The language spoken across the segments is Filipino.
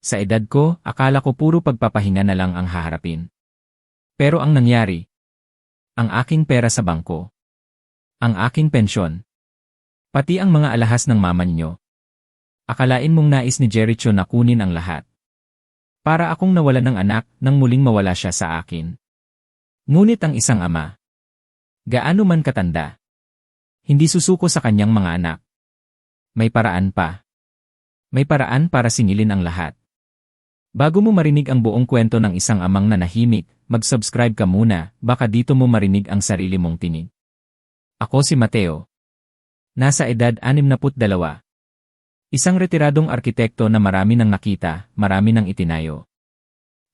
Sa edad ko, akala ko puro pagpapahinga na lang ang haharapin. Pero ang nangyari, ang aking pera sa bangko, ang aking pensyon, pati ang mga alahas ng mama ninyo. Akalain mong nais ni Jericho na kunin ang lahat. Para akong nawalan ng anak nang muling mawala siya sa akin. Ngunit ang isang ama, gaano man katanda, hindi susuko sa kanyang mga anak. May paraan pa. May paraan para singilin ang lahat. Bago mo marinig ang buong kwento ng isang amang nanahimik, mag-subscribe ka muna, baka dito mo marinig ang sarili mong tinig. Ako si Mateo. Nasa edad 62. Isang retiradong arkitekto na marami nang nakita, marami nang itinayo.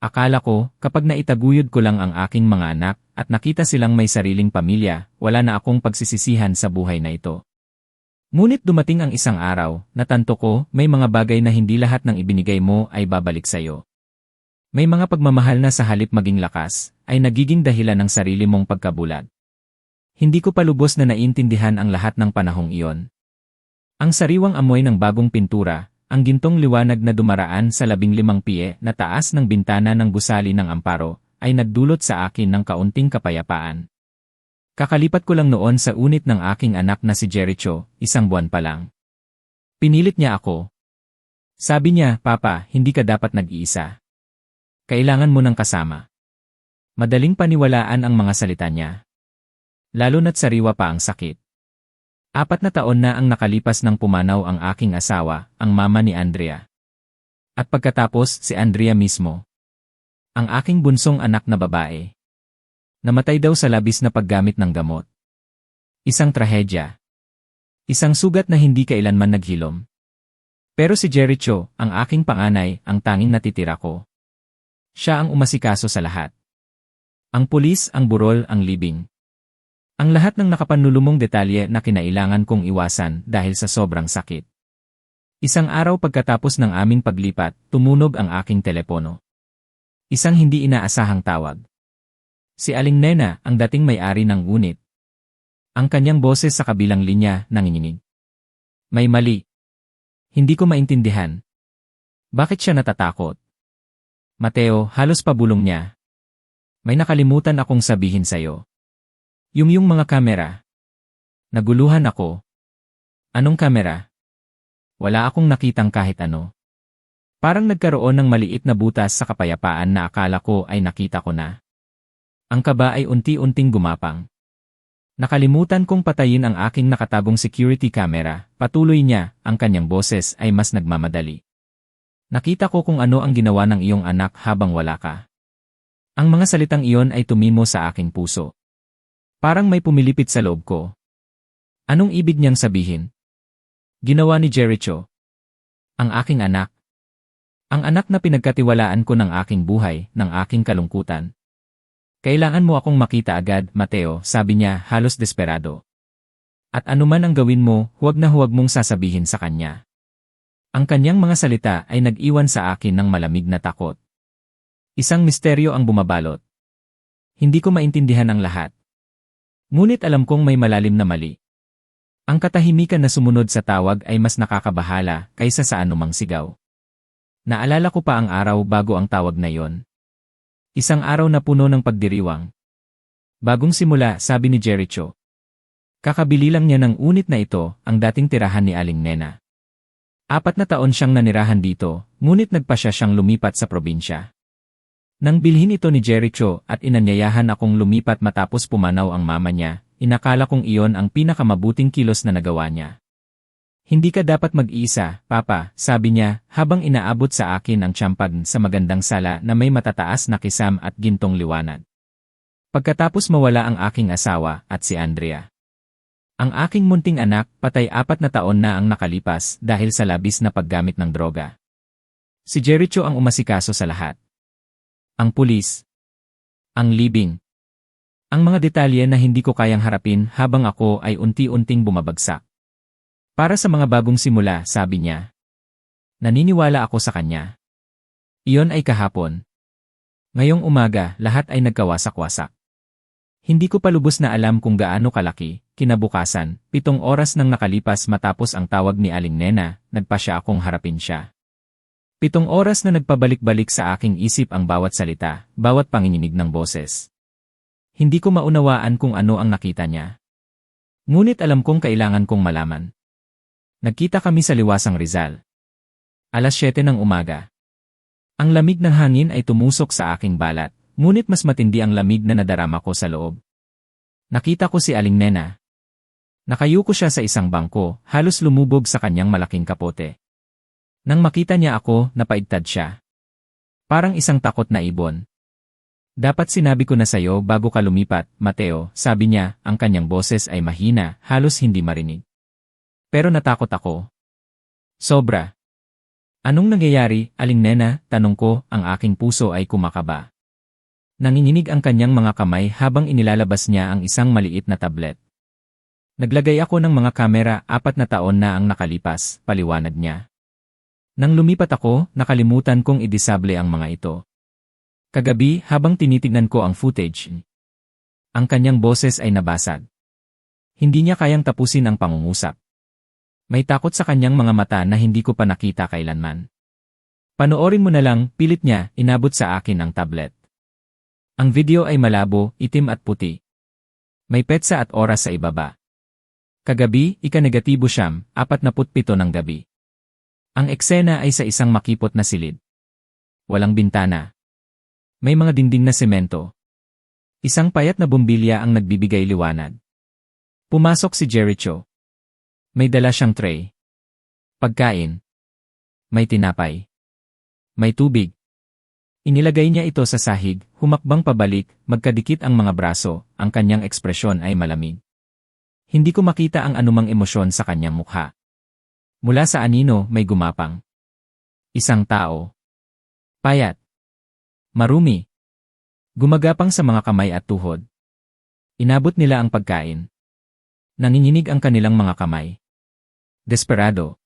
Akala ko, kapag naitaguyod ko lang ang aking mga anak at nakita silang may sariling pamilya, wala na akong pagsisisihan sa buhay na ito. Ngunit dumating ang isang araw, natanto ko, may mga bagay na hindi lahat ng ibinigay mo ay babalik sa'yo. May mga pagmamahal na sa halip maging lakas, ay nagiging dahilan ng sarili mong pagkabulag. Hindi ko pa lubos na naiintindihan ang lahat ng panahong iyon. Ang sariwang amoy ng bagong pintura, ang gintong liwanag na dumaraan sa 15 pie na taas ng bintana ng gusali ng amparo, ay nagdulot sa akin ng kaunting kapayapaan. Kakalipat ko lang noon sa unit ng aking anak na si Jericho, 1 buwan pa lang. Pinilit niya ako. Sabi niya, Papa, hindi ka dapat nag-iisa. Kailangan mo ng kasama. Madaling paniwalaan ang mga salita niya. Lalo na't sariwa pa ang sakit. 4 na taon na ang nakalipas nang pumanaw ang aking asawa, ang mama ni Andrea. At pagkatapos si Andrea mismo. Ang aking bunsong anak na babae. Namatay daw sa labis na paggamit ng gamot. Isang trahedya. Isang sugat na hindi kailanman naghilom. Pero si Jericho, ang aking panganay, ang tanging natitira ko. Siya ang umasikaso sa lahat. Ang pulis, ang burol, ang libing. Ang lahat ng nakapanlulumong detalye na kinailangan kong iwasan dahil sa sobrang sakit. Isang araw pagkatapos ng aming paglipat, tumunog ang aking telepono. Isang hindi inaasahang tawag. Si Aling Nena, ang dating may-ari ng unit. Ang kanyang boses sa kabilang linya, nanginginig. May mali. Hindi ko maintindihan. Bakit siya natatakot? Mateo, halos pabulong niya. May nakalimutan akong sabihin sa'yo. Yung mga kamera. Naguluhan ako. Anong kamera? Wala akong nakitang kahit ano. Parang nagkaroon ng maliit na butas sa kapayapaan na akala ko ay nakita ko na. Ang kaba ay unti-unting gumapang. Nakalimutan kong patayin ang aking nakatagong security camera, patuloy niya, ang kanyang boses ay mas nagmamadali. Nakita ko kung ano ang ginawa ng iyong anak habang wala ka. Ang mga salitang iyon ay tumimo sa aking puso. Parang may pumilipit sa loob ko. Anong ibig niyang sabihin? Ginawa ni Jericho. Ang aking anak. Ang anak na pinagkatiwalaan ko ng aking buhay, ng aking kalungkutan. Kailangan mo akong makita agad, Mateo, sabi niya, halos desperado. At anuman ang gawin mo, huwag na huwag mong sasabihin sa kanya. Ang kanyang mga salita ay nag-iwan sa akin ng malamig na takot. Isang misteryo ang bumabalot. Hindi ko maintindihan ang lahat. Ngunit alam kong may malalim na mali. Ang katahimikan na sumunod sa tawag ay mas nakakabahala kaysa sa anumang sigaw. Naalala ko pa ang araw bago ang tawag na yon. Isang araw na puno ng pagdiriwang. Bagong simula, sabi ni Jericho. Kakabili lang niya ng unit na ito, ang dating tirahan ni Aling Nena. 4 na taon siyang nanirahan dito, ngunit nagpasya siyang lumipat sa probinsya. Nang bilhin ito ni Jericho at inanyayahan akong lumipat matapos pumanaw ang mama niya, inakala kong iyon ang pinakamabuting kilos na nagawa niya. Hindi ka dapat mag-iisa, Papa, sabi niya, habang inaabot sa akin ang tsampag sa magandang sala na may matataas na kisam at gintong liwanag. Pagkatapos mawala ang aking asawa at si Andrea. Ang aking munting anak, patay 4 na taon na ang nakalipas dahil sa labis na paggamit ng droga. Si Jericho ang umasikaso sa lahat. Ang pulis. Ang libing. Ang mga detalye na hindi ko kayang harapin habang ako ay unti-unting bumabagsak. Para sa mga bagong simula, sabi niya. Naniniwala ako sa kanya. Iyon ay kahapon. Ngayong umaga, lahat ay nagkawasak-wasak. Hindi ko pa lubos na alam kung gaano kalaki. Kinabukasan, 7 oras nang nakalipas matapos ang tawag ni Aling Nena, nagpasya akong harapin siya. 7 oras na nagpabalik-balik sa aking isip ang bawat salita, bawat panginginig ng boses. Hindi ko maunawaan kung ano ang nakita niya. Ngunit alam kong kailangan kong malaman. Nagkita kami sa Liwasang Rizal. 7:00 ng umaga. Ang lamig ng hangin ay tumusok sa aking balat, ngunit mas matindi ang lamig na nadarama ko sa loob. Nakita ko si Aling Nena. Nakayuko siya sa isang bangko, halos lumubog sa kanyang malaking kapote. Nang makita niya ako, napaigtad siya. Parang isang takot na ibon. Dapat sinabi ko na sayo bago ka lumipat, Mateo, sabi niya, ang kanyang boses ay mahina, halos hindi marinig. Pero natakot ako. Sobra. Anong nangyayari, Aling Nena, tanong ko, ang aking puso ay kumakaba. Nanginginig ang kanyang mga kamay habang inilalabas niya ang isang maliit na tablet. Naglagay ako ng mga kamera, 4 na taon na ang nakalipas, paliwanag niya. Nang lumipat ako, nakalimutan kong idisable ang mga ito. Kagabi, habang tinitignan ko ang footage, ang kanyang boses ay nabasag. Hindi niya kayang tapusin ang pangungusap. May takot sa kanyang mga mata na hindi ko pa nakita kailanman. Panoorin mo na lang, pilit niya, inabot sa akin ang tablet. Ang video ay malabo, itim at puti. May petsa at oras sa ibaba. Kagabi, ika-negatibo 47 ng gabi. Ang eksena ay sa isang makipot na silid. Walang bintana. May mga dingding na semento. Isang payat na bumbilya ang nagbibigay liwanag. Pumasok si Jericho. May dala siyang tray. Pagkain. May tinapay. May tubig. Inilagay niya ito sa sahig, humakbang pabalik, magkadikit ang mga braso, ang kanyang ekspresyon ay malamig. Hindi ko makita ang anumang emosyon sa kanyang mukha. Mula sa anino may gumapang. Isang tao. Payat. Marumi. Gumagapang sa mga kamay at tuhod. Inabot nila ang pagkain. Nanginginig ang kanilang mga kamay. Desperado.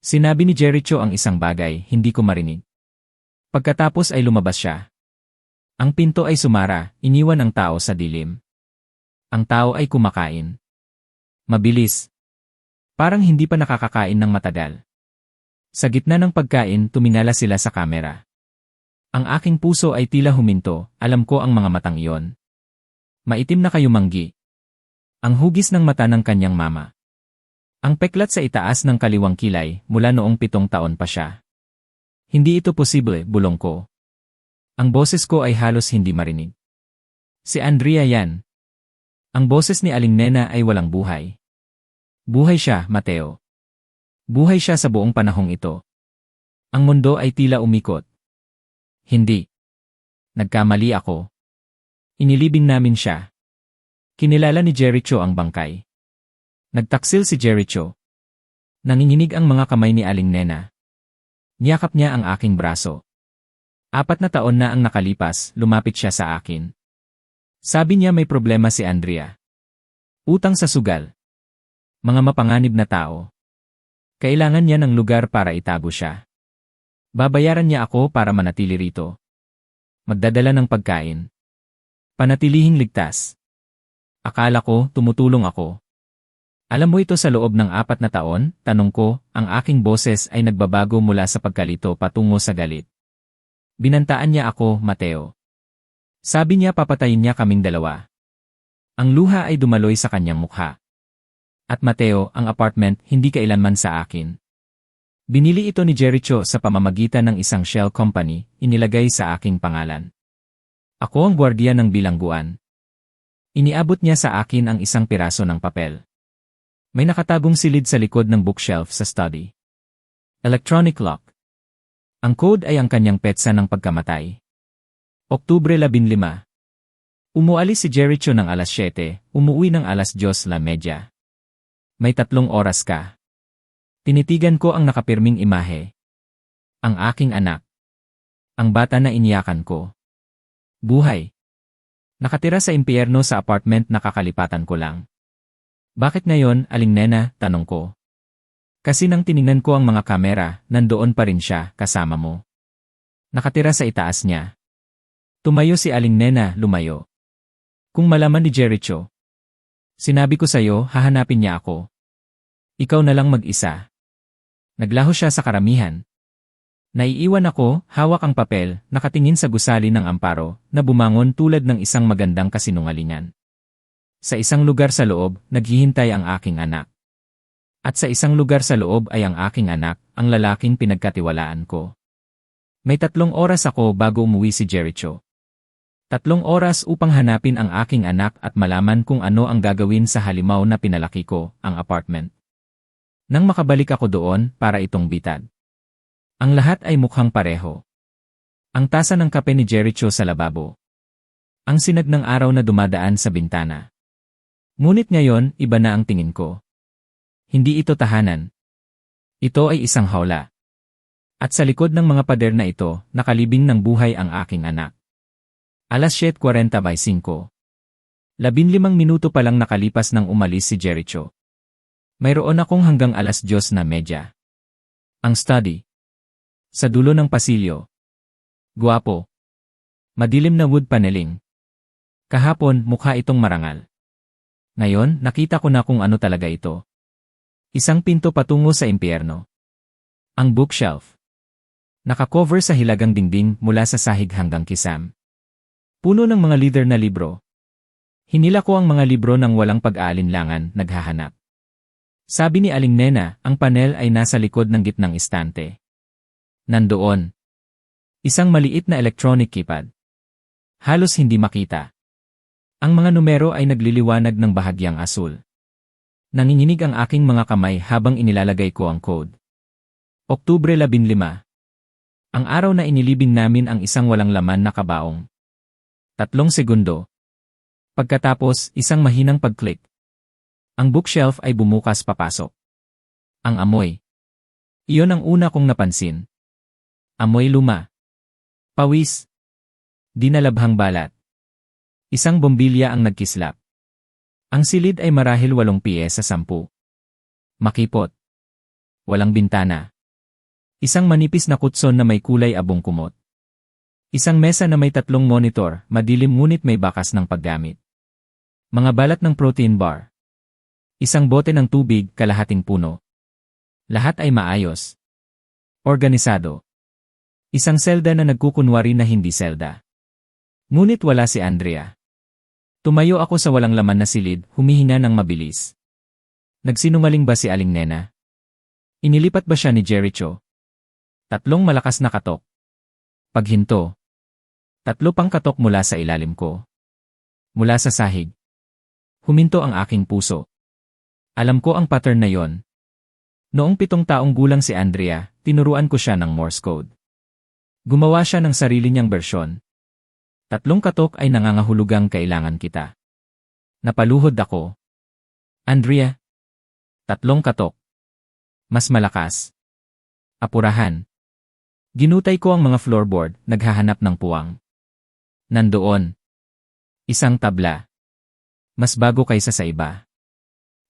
Sinabi ni Jericho ang isang bagay, hindi ko marinig. Pagkatapos ay lumabas siya. Ang pinto ay sumara, iniwan ang tao sa dilim. Ang tao ay kumakain. Mabilis. Parang hindi pa nakakakain ng matagal. Sa gitna ng pagkain, tumingala sila sa kamera. Ang aking puso ay tila huminto, alam ko ang mga matang iyon. Maitim na kayumanggi. Ang hugis ng mata ng kanyang mama. Ang peklat sa itaas ng kaliwang kilay mula noong 7 taon pa siya. Hindi ito posible, bulong ko. Ang boses ko ay halos hindi marinig. Si Andrea yan. Ang boses ni Aling Nena ay walang buhay. Buhay siya, Mateo. Buhay siya sa buong panahong ito. Ang mundo ay tila umikot. Hindi. Nagkamali ako. Inilibing namin siya. Kinilala ni Jericho ang bangkay. Nagtaksil si Jericho. Nanginginig ang mga kamay ni Aling Nena. Niyakap niya ang aking braso. 4 na taon na ang nakalipas, lumapit siya sa akin. Sabi niya may problema si Andrea. Utang sa sugal. Mga mapanganib na tao. Kailangan niya ng lugar para itago siya. Babayaran niya ako para manatili rito. Magdadala ng pagkain. Panatilihing ligtas. Akala ko, tumutulong ako. Alam mo ito sa loob ng 4 na taon, tanong ko, ang aking boses ay nagbabago mula sa pagkalito patungo sa galit. Binantaan niya ako, Mateo. Sabi niya papatayin niya kaming dalawa. Ang luha ay dumaloy sa kanyang mukha. At Mateo, ang apartment, hindi kailanman sa akin. Binili ito ni Jericho sa pamamagitan ng isang shell company, inilagay sa aking pangalan. Ako ang gwardiya ng bilangguan. Iniabot niya sa akin ang isang piraso ng papel. May nakatagong silid sa likod ng bookshelf sa study. Electronic lock. Ang code ay ang kanyang petsa ng pagkamatay. Oktubre 15. Umualis si Jericho ng 7:00, umuwi ng 10:30. May 3 oras ka. Tinitigan ko ang nakapirming imahe. Ang aking anak. Ang bata na iniyakan ko. Buhay. Nakatira sa impyerno sa apartment na kakalipatan ko lang. Bakit ngayon, Aling Nena, tanong ko. Kasi nang tiningnan ko ang mga kamera, nandoon pa rin siya, kasama mo. Nakatira sa itaas niya. Tumayo si Aling Nena, lumayo. Kung malaman ni Jericho. Sinabi ko sa'yo, hahanapin niya ako. Ikaw na lang mag-isa. Naglaho siya sa karamihan. Naiiwan ako, hawak ang papel, nakatingin sa gusali ng Amparo, na bumangon tulad ng isang magandang kasinungalingan. Sa isang lugar sa loob, naghihintay ang aking anak. At sa isang lugar sa loob ay ang aking anak, ang lalaking pinagkatiwalaan ko. May 3 oras ako bago umuwi si Jericho. 3 oras upang hanapin ang aking anak at malaman kung ano ang gagawin sa halimaw na pinalaki ko, ang apartment. Nang makabalik ako doon, para itong bitad. Ang lahat ay mukhang pareho. Ang tasa ng kape ni Jericho sa lababo. Ang sinag ng araw na dumadaan sa bintana. Ngunit ngayon, iba na ang tingin ko. Hindi ito tahanan. Ito ay isang hawla. At sa likod ng mga pader na ito, nakalibing ng buhay ang aking anak. Alas 7:45. 15 minuto pa lang nakalipas nang umalis si Jericho. Mayroon akong hanggang alas 10:30. Ang study. Sa dulo ng pasilyo. Guwapo. Madilim na wood paneling. Kahapon, mukha itong marangal. Ngayon, nakita ko na kung ano talaga ito. Isang pinto patungo sa impyerno. Ang bookshelf. Nakakover sa hilagang dingding mula sa sahig hanggang kisam. Puno ng mga leather na libro. Hinila ko ang mga libro ng walang pag-aalinlangan, naghahanap. Sabi ni Aling Nena, ang panel ay nasa likod ng gitnang istante. Nandoon. Isang maliit na electronic keypad. Halos hindi makita. Ang mga numero ay nagliliwanag ng bahagyang asul. Nanginginig ang aking mga kamay habang inilalagay ko ang code. Oktubre 15. Ang araw na inilibing namin ang isang walang laman na kabaong. 3 segundo. Pagkatapos, isang mahinang pag-click. Ang bookshelf ay bumukas papasok. Ang amoy. Iyon ang una kong napansin. Amoy luma. Pawis. Dinalabhang balat. Isang bombilya ang nagkislap. Ang silid ay marahil 8 piye sa 10. Makipot. Walang bintana. Isang manipis na kutson na may kulay abong kumot. Isang mesa na may 3 monitor, madilim ngunit may bakas ng paggamit. Mga balat ng protein bar. Isang bote ng tubig, kalahating puno. Lahat ay maayos. Organisado. Isang selda na nagkukunwari na hindi selda. Ngunit wala si Andrea. Tumayo ako sa walang laman na silid, humihinga ng mabilis. Nagsinungaling ba si Aling Nena? Inilipat ba siya ni Jericho? 3 malakas na katok. Paghinto. 3 pang katok mula sa ilalim ko. Mula sa sahig. Huminto ang aking puso. Alam ko ang pattern na yon. Noong 7 taong gulang si Andrea, tinuruan ko siya ng Morse code. Gumawa siya ng sarili niyang bersyon. 3 katok ay nangangahulugang kailangan kita. Napaluhod ako. Andrea. 3 katok. Mas malakas. Apurahan. Ginutay ko ang mga floorboard, naghahanap ng puwang. Nandoon. Isang tabla. Mas bago kaysa sa iba.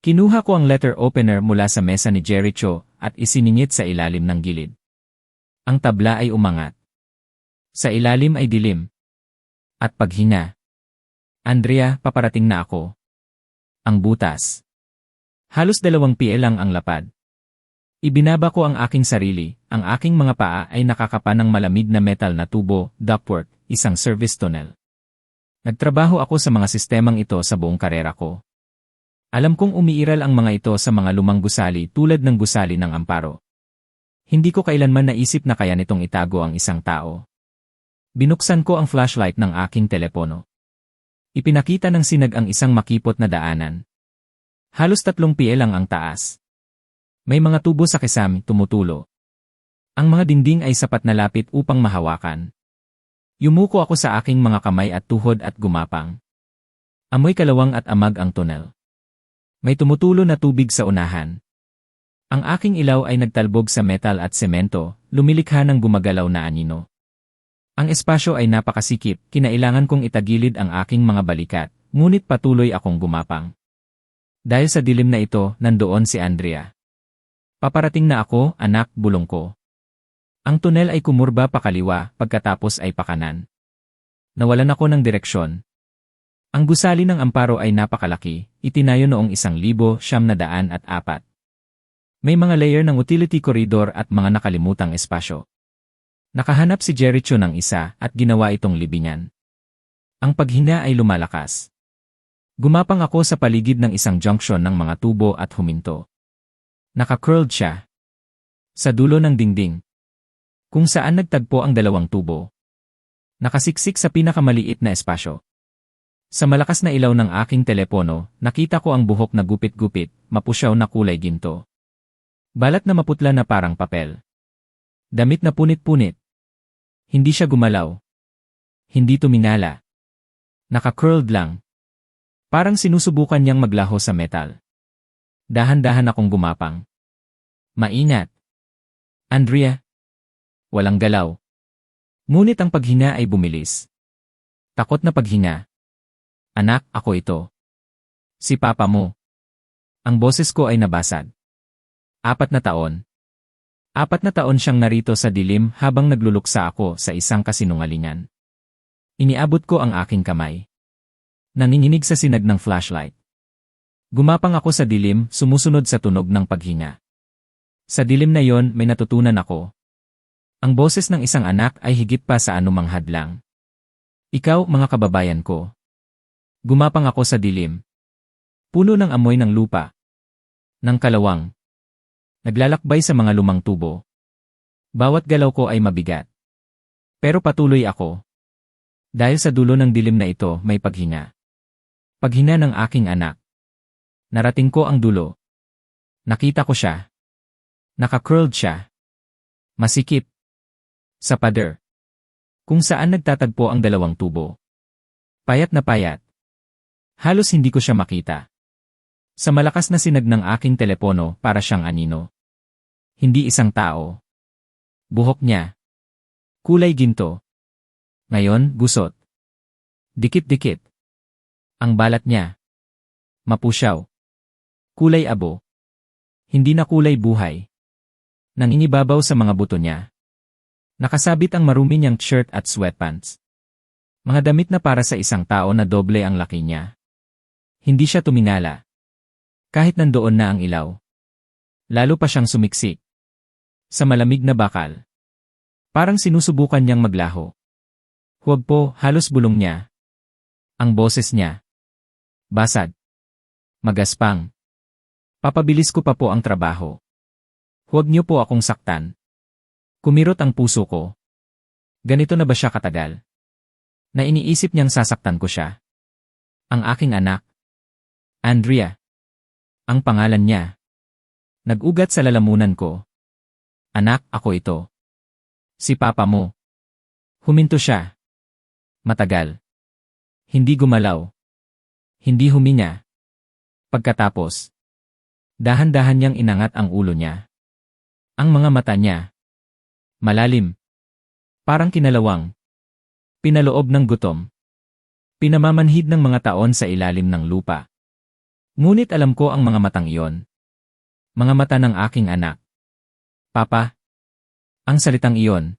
Kinuha ko ang letter opener mula sa mesa ni Jericho at isiningit sa ilalim ng gilid. Ang tabla ay umangat. Sa ilalim ay dilim. At paghinga. Andrea, paparating na ako. Ang butas. Halos 2 pie lang ang lapad. Ibinaba ko ang aking sarili, ang aking mga paa ay nakakapa ng malamig na metal na tubo, ductwork, isang service tunnel. Nagtrabaho ako sa mga sistemang ito sa buong karera ko. Alam kong umiiral ang mga ito sa mga lumang gusali tulad ng gusali ng Amparo. Hindi ko kailanman naisip na kaya nitong itago ang isang tao. Binuksan ko ang flashlight ng aking telepono. Ipinakita ng sinag ang isang makipot na daanan. Halos 3 pie lang ang taas. May mga tubo sa kisame, tumutulo. Ang mga dingding ay sapat na lapit upang mahawakan. Yumuko ako sa aking mga kamay at tuhod at gumapang. Amoy kalawang at amag ang tunnel. May tumutulo na tubig sa unahan. Ang aking ilaw ay nagtalbog sa metal at semento, lumilikha ng gumagalaw na anino. Ang espasyo ay napakasikip, kinailangan kong itagilid ang aking mga balikat, ngunit patuloy akong gumapang. Dahil sa dilim na ito, nandoon si Andrea. Paparating na ako, anak, bulong ko. Ang tunel ay kumurba pakaliwa, pagkatapos ay pakanan. Nawalan ako ng direksyon. Ang gusali ng Amparo ay napakalaki, itinayo noong 1904. May mga layer ng utility corridor at mga nakalimutang espasyo. Nakahanap si Jericho ng isa at ginawa itong libingan. Ang paghina ay lumalakas. Gumapang ako sa paligid ng isang junction ng mga tubo at huminto. Naka-curled siya sa dulo ng dingding, kung saan nagtagpo ang dalawang tubo. Nakasiksik sa pinakamaliit na espasyo. Sa malakas na ilaw ng aking telepono, nakita ko ang buhok na gupit-gupit, mapusyaw na kulay ginto. Balat na maputla na parang papel. Damit na punit-punit. Hindi siya gumalaw. Hindi tuminala. Naka-curled lang. Parang sinusubukan niyang maglaho sa metal. Dahan-dahan akong gumapang. Maingat. Andrea. Walang galaw. Ngunit ang paghinga ay bumilis. Takot na paghinga. Anak, ako ito. Si papa mo. Ang boses ko ay nabasag. 4 na taon. 4 na taon siyang narito sa dilim habang nagluluksa ako sa isang kasinungalingan. Iniabot ko ang aking kamay. Nanginginig sa sinag ng flashlight. Gumapang ako sa dilim, sumusunod sa tunog ng paghinga. Sa dilim na yon, may natutunan ako. Ang boses ng isang anak ay higit pa sa anumang hadlang. Ikaw, mga kababayan ko. Gumapang ako sa dilim. Puno ng amoy ng lupa. Ng kalawang. Naglalakbay sa mga lumang tubo. Bawat galaw ko ay mabigat. Pero patuloy ako. Dahil sa dulo ng dilim na ito, may paghinga. Paghinga ng aking anak. Narating ko ang dulo. Nakita ko siya. Naka-curled siya. Masikip. Sa pader. Kung saan nagtatagpo ang dalawang tubo. Payat na payat. Halos hindi ko siya makita. Sa malakas na sinag ng aking telepono, para siyang anino. Hindi isang tao. Buhok niya. Kulay ginto. Ngayon, gusot. Dikit-dikit. Ang balat niya. Mapusyaw. Kulay abo. Hindi na kulay buhay. Nangingibabaw sa mga buto niya. Nakasabit ang marumi niyang shirt at sweatpants. Mga damit na para sa isang tao na doble ang laki niya. Hindi siya tumingala. Kahit nandoon na ang ilaw. Lalo pa siyang sumiksik. Sa malamig na bakal. Parang sinusubukan niyang maglaho. Huwag po, halos bulong niya. Ang boses niya. Basag. Magaspang. Papabilis ko pa po ang trabaho. Huwag niyo po akong saktan. Kumirot ang puso ko. Ganito na ba siya katagal? Na iniisip niyang sasaktan ko siya. Ang aking anak. Andrea. Ang pangalan niya. Nag-ugat sa lalamunan ko. Anak, ako ito. Si papa mo. Huminto siya. Matagal. Hindi gumalaw. Hindi huminga. Pagkatapos, dahan-dahan niyang inangat ang ulo niya. Ang mga mata niya. Malalim. Parang kinalawang. Pinaloob ng gutom. Pinamamanhid ng mga taon sa ilalim ng lupa. Ngunit alam ko ang mga matang iyon. Mga mata ng aking anak. Papa. Ang salitang iyon.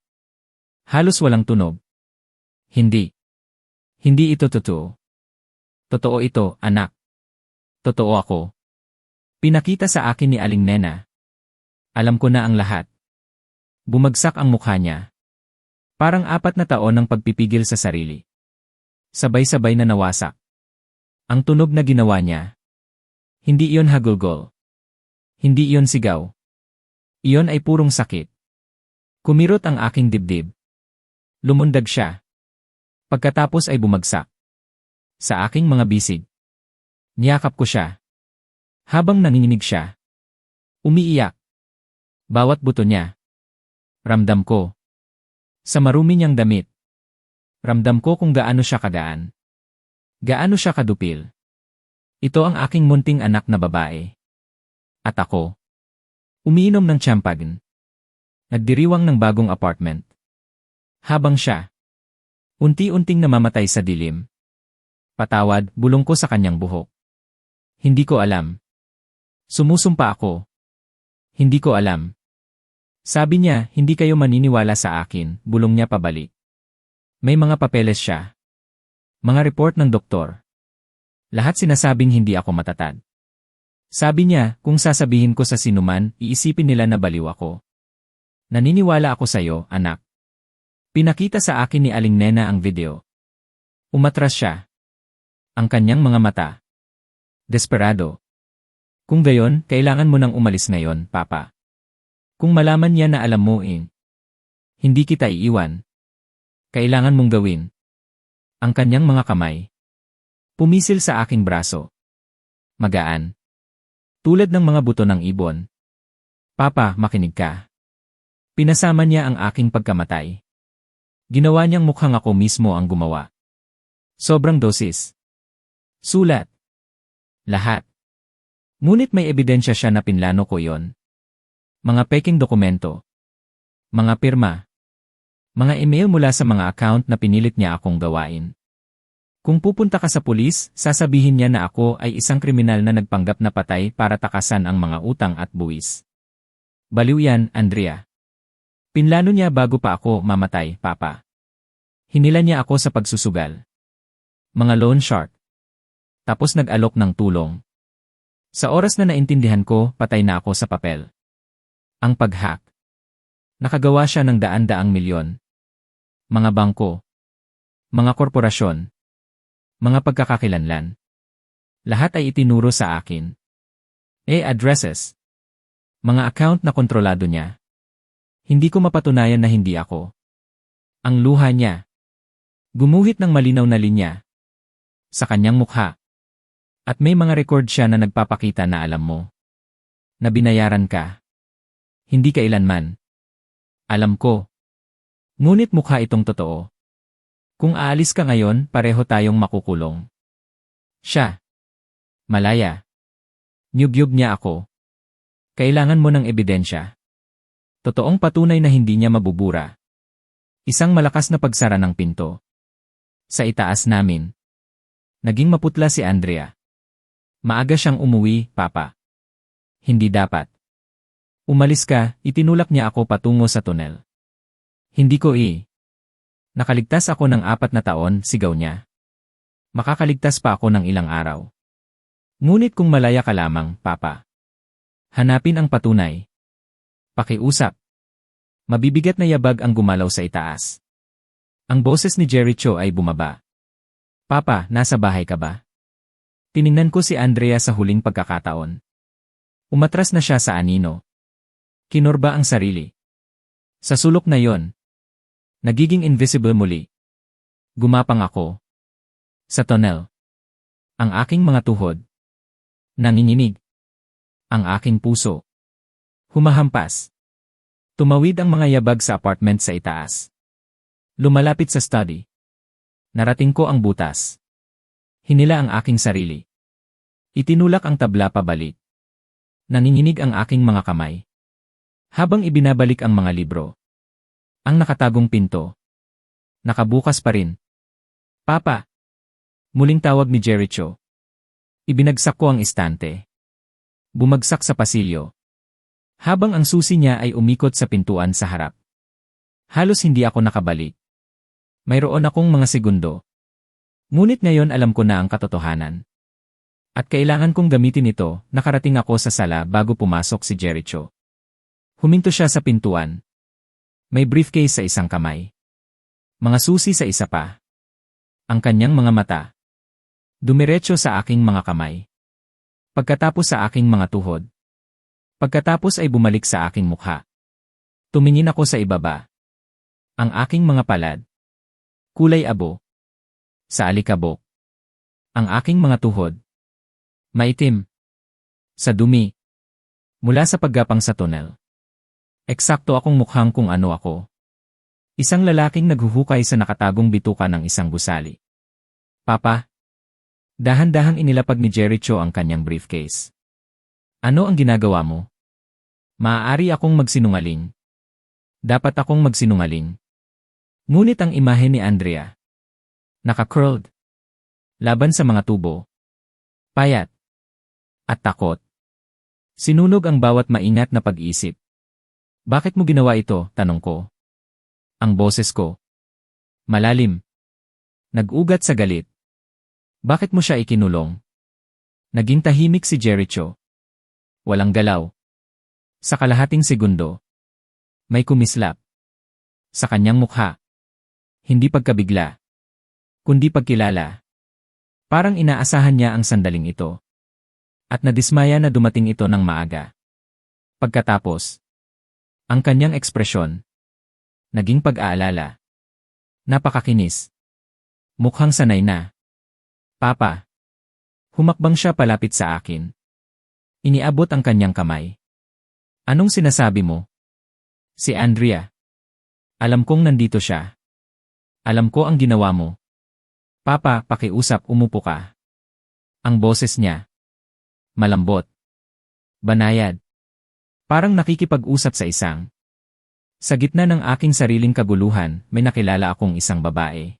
Halos walang tunog. Hindi. Hindi ito totoo. Totoo ito, anak. Totoo ako. Pinakita sa akin ni Aling Nena. Alam ko na ang lahat. Bumagsak ang mukha niya. Parang 4 na taon ng pagpipigil sa sarili. Sabay-sabay na nawasak. Ang tunog na ginawa niya. Hindi iyon hagulgol. Hindi iyon sigaw. Iyon ay purong sakit. Kumirot ang aking dibdib. Lumundag siya. Pagkatapos ay bumagsak. Sa aking mga bisig. Niyakap ko siya. Habang nanginginig siya. Umiiyak. Bawat buto niya. Ramdam ko. Sa marumi niyang damit. Ramdam ko kung gaano siya kagaan. Gaano siya kadupil. Ito ang aking munting anak na babae. At ako. Umiinom ng champagne. Nagdiriwang ng bagong apartment. Habang siya. Unti-unting namamatay sa dilim. Patawad, bulong ko sa kanyang buhok. Hindi ko alam. Sumusumpa ako. Hindi ko alam. Sabi niya, hindi kayo maniniwala sa akin, bulong niya pabalik. May mga papeles siya. Mga report ng doktor. Lahat sinasabing hindi ako matatag. Sabi niya, kung sasabihin ko sa sinuman, iisipin nila na baliw ako. Naniniwala ako sa'yo, anak. Pinakita sa akin ni Aling Nena ang video. Umatras siya. Ang kanyang mga mata. Desperado. Kung gayon, kailangan mo nang umalis ngayon, Papa. Kung malaman niya na alam mo hindi kita iiwan. Kailangan mong gawin. Ang kanyang mga kamay. Pumisil sa aking braso. Magaan. Tulad ng mga buto ng ibon. Papa, makinig ka. Pinasama niya ang aking pagkamatay. Ginawa niyang mukhang ako mismo ang gumawa. Sobrang dosis. Sulat. Lahat. Ngunit may ebidensya siya na pinlano ko yon. Mga peking dokumento. Mga pirma. Mga email mula sa mga account na pinilit niya akong gawain. Kung pupunta ka sa pulis, sasabihin niya na ako ay isang kriminal na nagpanggap na patay para takasan ang mga utang at buwis. Baliw yan, Andrea. Pinlano niya bago pa ako mamatay, Papa. Hinila niya ako sa pagsusugal. Mga loan shark. Tapos nag-alok ng tulong. Sa oras na naintindihan ko, patay na ako sa papel. Ang pag-hack. Nakagawa siya ng daan-daang milyon. Mga bangko. Mga korporasyon. Mga pagkakakilanlan. Lahat ay itinuro sa akin. Addresses. Mga account na kontrolado niya. Hindi ko mapatunayan na hindi ako. Ang luha niya. Gumuhit ng malinaw na linya. Sa kanyang mukha. At may mga record siya na nagpapakita na alam mo. Na binayaran ka. Hindi kailanman. Alam ko. Ngunit mukha itong totoo. Kung aalis ka ngayon, pareho tayong makukulong. Siya. Malaya. Nyugyug niya ako. Kailangan mo ng ebidensya. Totoong patunay na hindi niya mabubura. Isang malakas na pagsara ng pinto. Sa itaas namin. Naging maputla si Andrea. Maaga siyang umuwi, Papa. Hindi dapat. Umalis ka, itinulak niya ako patungo sa tunnel. Hindi ko Nakaligtas ako ng 4 na taon, sigaw niya. Makakaligtas pa ako ng ilang araw. Ngunit kung malaya ka lamang, Papa. Hanapin ang patunay. Pakiusap. Mabibigat na yabag ang gumalaw sa itaas. Ang boses ni Jericho ay bumaba. Papa, nasa bahay ka ba? Tiningnan ko si Andrea sa huling pagkakataon. Umatras na siya sa anino. Kinorba ang sarili. Sa sulok na yon, nagiging invisible muli. Gumapang ako. Sa tunnel. Ang aking mga tuhod. Nanginginig. Ang aking puso. Humahampas. Tumawid ang mga yabag sa apartment sa itaas. Lumalapit sa study. Narating ko ang butas. Hinila ang aking sarili. Itinulak ang tabla pabalik. Nanginginig ang aking mga kamay. Habang ibinabalik ang mga libro. Ang nakatagong pinto. Nakabukas pa rin. Papa! Muling tawag ni Jericho. Ibinagsak ko ang istante. Bumagsak sa pasilyo. Habang ang susi niya ay umikot sa pintuan sa harap. Halos hindi ako nakabalik. Mayroon akong mga segundo. Ngunit ngayon alam ko na ang katotohanan. At kailangan kong gamitin ito, nakarating ako sa sala bago pumasok si Jericho. Huminto siya sa pintuan. May briefcase sa isang kamay. Mga susi sa isa pa. Ang kanyang mga mata. Dumiretso sa aking mga kamay. Pagkatapos sa aking mga tuhod. Pagkatapos ay bumalik sa aking mukha. Tumingin ako sa ibaba. Ang aking mga palad. Kulay abo. Sa alikabok. Ang aking mga tuhod. Maitim. Sa dumi. Mula sa paggapang sa tunnel. Eksakto akong mukhang kung ano ako. Isang lalaking naghuhukay sa nakatagong bituka ng isang gusali. Papa. Dahan-dahang inilapag ni Jericho ang kanyang briefcase. Ano ang ginagawa mo? Maaari akong magsinungaling. Dapat akong magsinungaling. Ngunit ang imahe ni Andrea. Naka-curled. Laban sa mga tubo. Payat. At takot. Sinunog ang bawat maingat na pag-isip. Bakit mo ginawa ito? Tanong ko. Ang boses ko. Malalim. Nag-ugat sa galit. Bakit mo siya ikinulong? Naging tahimik si Jericho. Walang galaw. Sa kalahating segundo. May kumislap. Sa kanyang mukha. Hindi pagkabigla, kundi pagkilala. Parang inaasahan niya ang sandaling ito. At nadismaya na dumating ito ng maaga. Pagkatapos, ang kanyang ekspresyon, naging pag-aalala. Napakakinis. Mukhang sanay na. Papa. Humakbang siya palapit sa akin. Iniabot ang kanyang kamay. Anong sinasabi mo? Si Andrea. Alam kong nandito siya. Alam ko ang ginawa mo. Papa, pakiusap, umupo ka. Ang boses niya. Malambot. Banayad. Parang nakikipag-usap sa isang. Sa gitna ng aking sariling kaguluhan, may nakilala akong isang babae.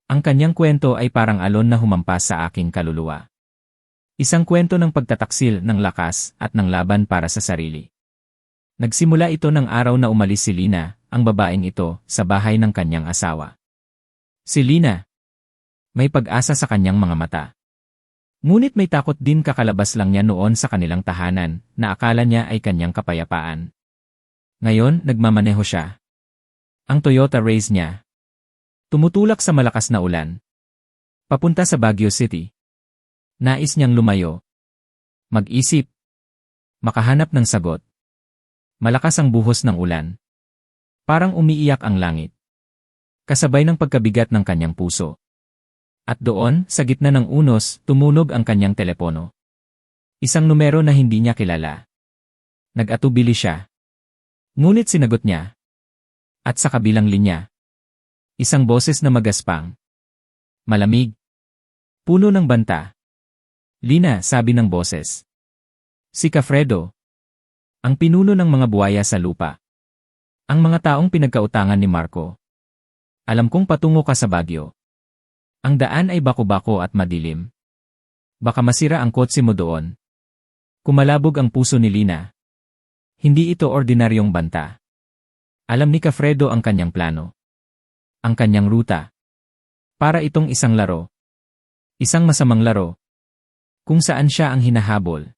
Ang kanyang kwento ay parang alon na humampas sa aking kaluluwa. Isang kwento ng pagtataksil, ng lakas, at ng laban para sa sarili. Nagsimula ito ng araw na umalis si Lina, ang babaeng ito, sa bahay ng kanyang asawa. Si Lina. May pag-asa sa kanyang mga mata. Ngunit may takot din kakalabas lang niya noon sa kanilang tahanan, na akala niya ay kanyang kapayapaan. Ngayon, nagmamaneho siya. Ang Toyota Race niya. Tumutulak sa malakas na ulan. Papunta sa Baguio City. Nais niyang lumayo. Mag-isip. Makahanap ng sagot. Malakas ang buhos ng ulan. Parang umiiyak ang langit. Kasabay ng pagkabigat ng kanyang puso. At doon, sa gitna ng unos, tumunog ang kanyang telepono. Isang numero na hindi niya kilala. Nag-atubili siya. Ngunit sinagot niya. At sa kabilang linya, isang boses na magaspang. Malamig. Puno ng banta. Lina, sabi ng boses. Si Cafredo. Ang pinuno ng mga buwaya sa lupa. Ang mga taong pinagkautangan ni Marco. Alam kong patungo ka sa Baguio. Ang daan ay bako-bako at madilim. Baka masira ang kotse mo doon. Kumalabog ang puso ni Lina. Hindi ito ordinaryong banta. Alam ni Cafredo ang kanyang plano. Ang kanyang ruta. Para itong isang laro. Isang masamang laro. Kung saan siya ang hinahabol.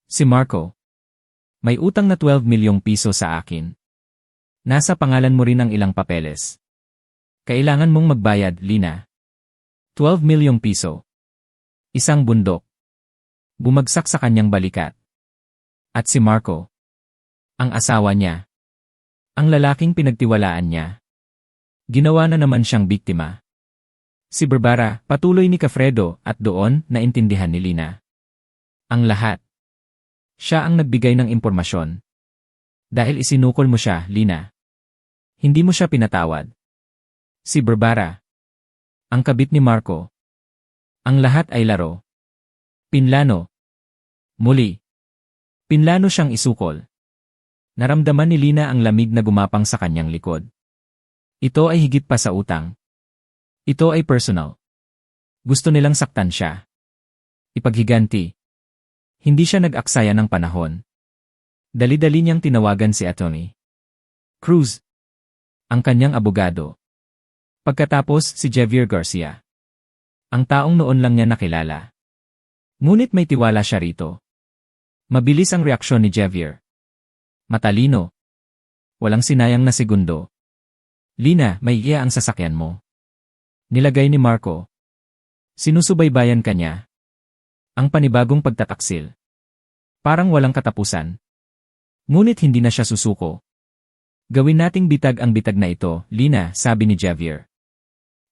Si Marco. May utang na 12 milyong piso sa akin. Nasa pangalan mo rin ang ilang papeles. Kailangan mong magbayad, Lina. 12 milyong piso. Isang bundok. Bumagsak sa kanyang balikat. At si Marco. Ang asawa niya. Ang lalaking pinagtiwalaan niya. Ginawa na naman siyang biktima. Si Barbara, patuloy ni Cafredo, at doon, naintindihan ni Lina. Ang lahat. Siya ang nagbigay ng impormasyon. Dahil isinukol mo siya, Lina. Hindi mo siya pinatawad. Si Barbara. Ang kabit ni Marco. Ang lahat ay laro. Pinlano. Muli. Pinlano siyang isukol. Naramdaman ni Lina ang lamig na gumapang sa kanyang likod. Ito ay higit pa sa utang. Ito ay personal. Gusto nilang saktan siya. Ipaghiganti. Hindi siya nag-aksaya ng panahon. Dali-dali niyang tinawagan si Atty. Cruz. Ang kanyang abogado. Pagkatapos si Javier Garcia. Ang taong noon lang niya nakilala. Ngunit may tiwala siya rito. Mabilis ang reaksyon ni Javier. Matalino. Walang sinayang na segundo. Lina, may iya ang sasakyan mo. Nilagay ni Marco. Sinusubaybayan ka niya. Ang panibagong pagtataksil. Parang walang katapusan. Ngunit hindi na siya susuko. Gawin nating bitag ang bitag na ito, Lina, sabi ni Javier.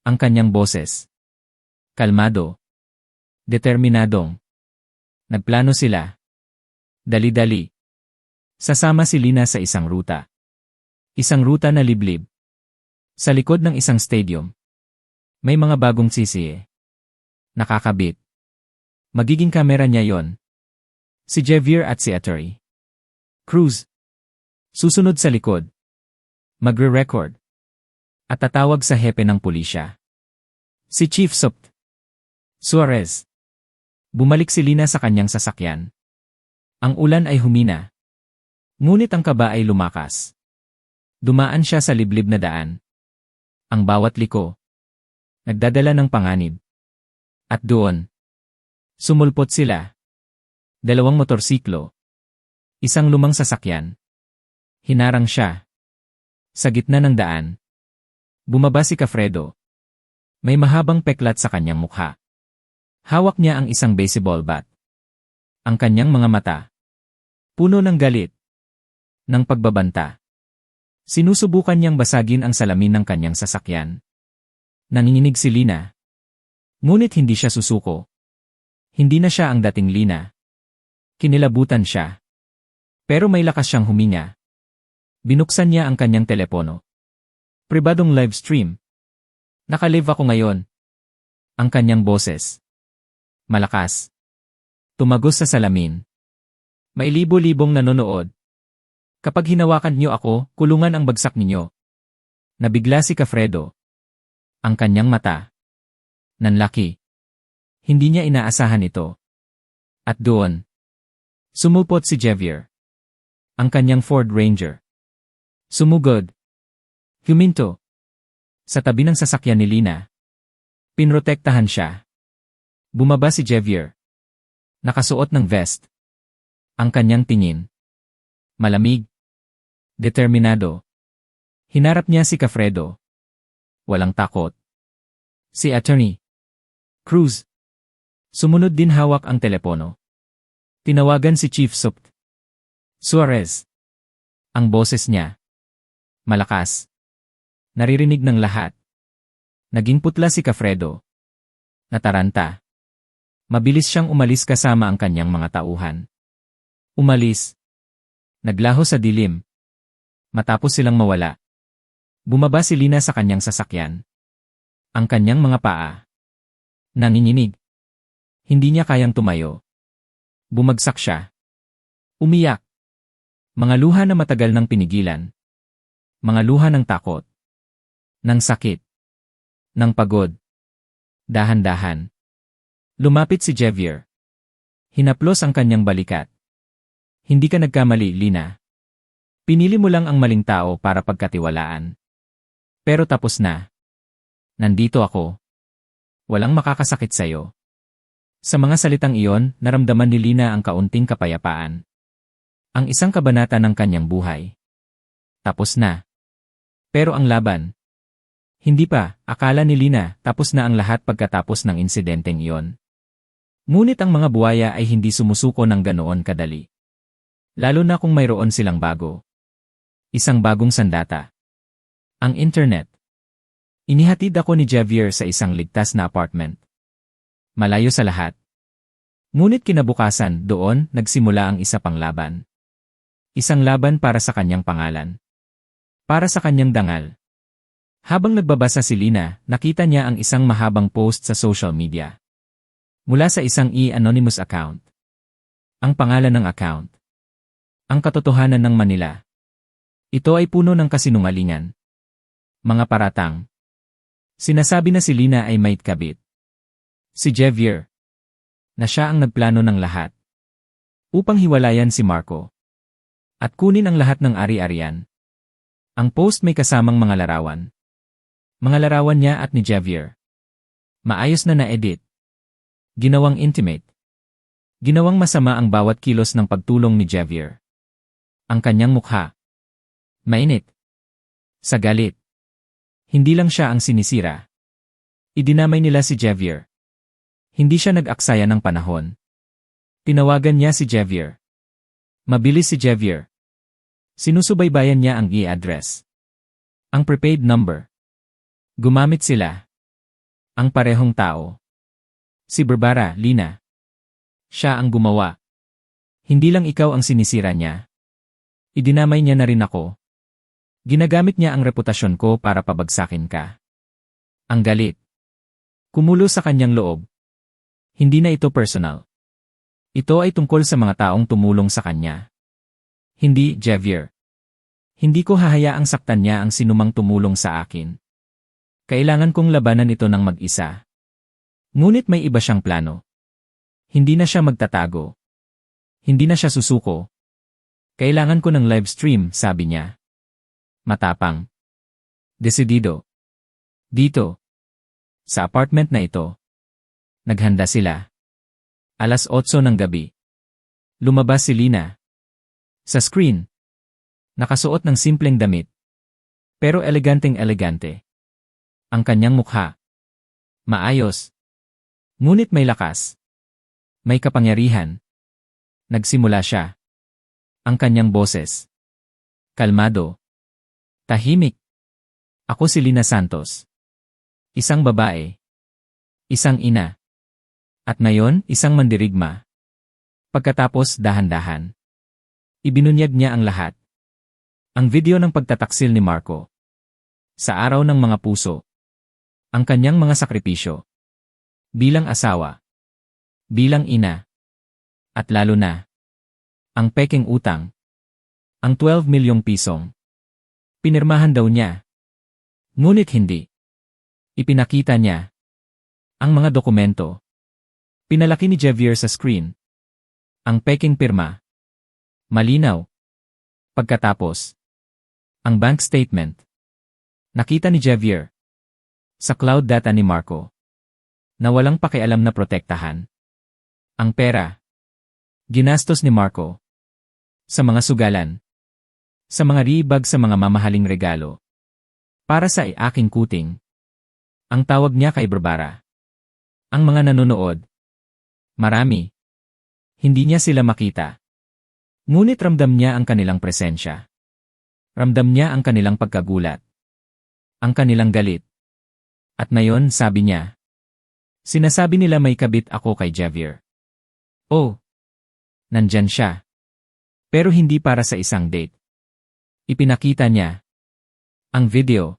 Ang kanyang boses. Kalmado. Determinadong. Nagplano sila. Dali-dali. Sasama si Lina sa isang ruta. Isang ruta na liblib. Sa likod ng isang stadium. May mga bagong sisiye. Nakakabit. Magiging kamera niya yon. Si Javier at si Atty. Cruz. Susunod sa likod. Magre-record. At tatawag sa hepe ng pulisya. Si Chief Supt. Suarez. Bumalik si Lina sa kanyang sasakyan. Ang ulan ay humina. Ngunit ang kaba ay lumakas. Dumaan siya sa liblib na daan. Ang bawat liko. Nagdadala ng panganib. At doon. Sumulpot sila. 2 motorsiklo. Isang lumang sasakyan. Hinarang siya. Sa gitna ng daan. Bumaba si Kafredo. May mahabang peklat sa kanyang mukha. Hawak niya ang isang baseball bat. Ang kanyang mga mata, puno ng galit, ng pagbabanta. Sinusubukan niyang basagin ang salamin ng kanyang sasakyan. Nanginginig si Lina. Ngunit hindi siya susuko. Hindi na siya ang dating Lina. Kinilabutan siya. Pero may lakas siyang huminga. Binuksan niya ang kanyang telepono. Pribadong live stream. Nakalive ako ngayon. Ang kanyang boses. Malakas. Tumagos sa salamin. May libo-libong nanonood. Kapag hinawakan niyo ako, kulungan ang bagsak ninyo. Nabigla si Kafredo. Ang kanyang mata. Nanlaki. Hindi niya inaasahan ito. At doon, sumupot si Javier. Ang kanyang Ford Ranger. Sumugod. Huminto. Sa tabi ng sasakyan ni Lina. Pinrotektahan siya. Bumaba si Javier. Nakasuot ng vest. Ang kanyang tingin. Malamig. Determinado. Hinarap niya si Kafredo. Walang takot. Si Attorney Cruz. Sumunod din hawak ang telepono. Tinawagan si Chief Supt. Suarez. Ang boses niya. Malakas. Naririnig ng lahat. Naging putla si Kafredo. Nataranta. Mabilis siyang umalis kasama ang kanyang mga tauhan. Umalis. Naglaho sa dilim. Matapos silang mawala. Bumaba si Lina sa kanyang sasakyan. Ang kanyang mga paa. Nanginginig. Hindi niya kayang tumayo. Bumagsak siya. Umiyak. Mga luha na matagal nang pinigilan. Mga luha ng takot. Ng sakit. Ng pagod. Dahan-dahan. Lumapit si Javier. Hinaplos ang kanyang balikat. Hindi ka nagkamali, Lina. Pinili mo lang ang maling tao para pagkatiwalaan. Pero tapos na. Nandito ako. Walang makakasakit sa'yo. Sa mga salitang iyon, naramdaman ni Lina ang kaunting kapayapaan. Ang isang kabanata ng kanyang buhay. Tapos na. Pero ang laban. Hindi pa, akala ni Lina, tapos na ang lahat pagkatapos ng insidenteng iyon. Ngunit ang mga buwaya ay hindi sumusuko ng ganoon kadali. Lalo na kung mayroon silang bago. Isang bagong sandata. Ang internet. Inihatid ako ni Javier sa isang ligtas na apartment. Malayo sa lahat. Ngunit kinabukasan, doon, nagsimula ang isa pang laban. Isang laban para sa kanyang pangalan. Para sa kanyang dangal. Habang nagbabasa si Lina, nakita niya ang isang mahabang post sa social media. Mula sa isang anonymous account. Ang pangalan ng account. Ang katotohanan ng Manila. Ito ay puno ng kasinungalingan. Mga paratang. Sinasabi na si Lina ay may kabit. Si Javier. Na siya ang nagplano ng lahat. Upang hiwalayan si Marco. At kunin ang lahat ng ari-arian. Ang post may kasamang mga larawan. Mga larawan niya at ni Javier. Maayos na na-edit. Ginawang intimate. Ginawang masama ang bawat kilos ng pagtulong ni Javier. Ang kanyang mukha. Mainit. Sa galit. Hindi lang siya ang sinisira. Idinamay nila si Javier. Hindi siya nag-aksaya ng panahon. Tinawagan niya si Javier. Mabilis si Javier. Sinusubaybayan niya ang e-address. Ang prepaid number. Gumamit sila. Ang parehong tao. Si Barbara, Lina. Siya ang gumawa. Hindi lang ikaw ang sinisira niya. Idinamay niya na rin ako. Ginagamit niya ang reputasyon ko para pabagsakin ka. Ang galit. Kumulo sa kanyang loob. Hindi na ito personal. Ito ay tungkol sa mga taong tumulong sa kanya. Hindi, Javier. Hindi ko hahayaang saktan niya ang sinumang tumulong sa akin. Kailangan kong labanan ito ng mag-isa. Ngunit may iba siyang plano. Hindi na siya magtatago. Hindi na siya susuko. Kailangan ko ng live stream, sabi niya. Matapang. Desidido. Dito. Sa apartment na ito. Naghanda sila. 8:00 ng gabi. Lumabas si Lina. Sa screen. Nakasuot ng simpleng damit. Pero eleganteng-elegante. Ang kanyang mukha. Maayos. Ngunit may lakas. May kapangyarihan. Nagsimula siya. Ang kanyang boses. Kalmado. Tahimik. Ako si Lina Santos. Isang babae. Isang ina. At ngayon, isang mandirigma. Pagkatapos dahan-dahan. Ibinunyag niya ang lahat. Ang video ng pagtataksil ni Marco. Sa araw ng mga puso. Ang kanyang mga sakripisyo. Bilang asawa. Bilang ina. At lalo na. Ang peking utang. Ang 12 milyong pisong. Pinirmahan daw niya. Ngunit hindi. Ipinakita niya. Ang mga dokumento. Pinalaki ni Javier sa screen. Ang peking pirma. Malinaw. Pagkatapos. Ang bank statement. Nakita ni Javier. Sa cloud data ni Marco. Na walang pakialam na protektahan. Ang pera. Ginastos ni Marco. Sa mga sugalan. Sa mga ribag sa mga mamahaling regalo. Para sa aking kuting. Ang tawag niya kay Barbara. Ang mga nanonood. Marami. Hindi niya sila makita. Ngunit ramdam niya ang kanilang presensya. Ramdam niya ang kanilang pagkagulat. Ang kanilang galit. At ngayon sabi niya. Sinasabi nila may kabit ako kay Javier. Oh. Nandyan siya. Pero hindi para sa isang date. Ipinakita niya. Ang video.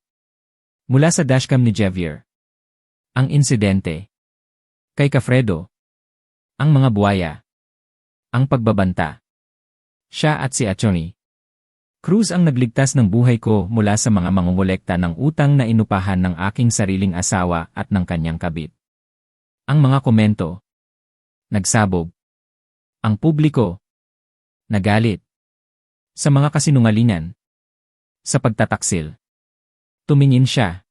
Mula sa dashcam ni Javier. Ang insidente. Kay Kafredo. Ang mga buwaya. Ang pagbabanta. Siya at si Atty. Cruz ang nagligtas ng buhay ko mula sa mga mangungolekta ng utang na inupahan ng aking sariling asawa at ng kanyang kabit. Ang mga komento. Nagsabog. Ang publiko. Nagalit. Sa mga kasinungalingan. Sa pagtataksil. Tumingin siya.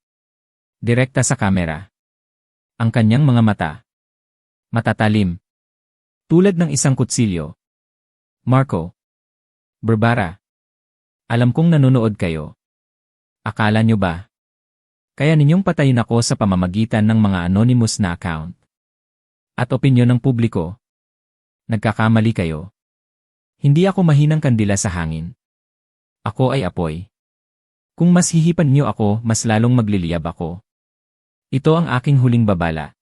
Direkta sa kamera. Ang kanyang mga mata. Matatalim. Tulad ng isang kutsilyo. Marco. Barbara. Alam kong nanonood kayo. Akala nyo ba? Kaya ninyong patayin ako sa pamamagitan ng mga anonymous na account. At opinyon ng publiko. Nagkakamali kayo. Hindi ako mahinang kandila sa hangin. Ako ay apoy. Kung mas hihipan niyo ako, mas lalong magliliyab ako. Ito ang aking huling babala.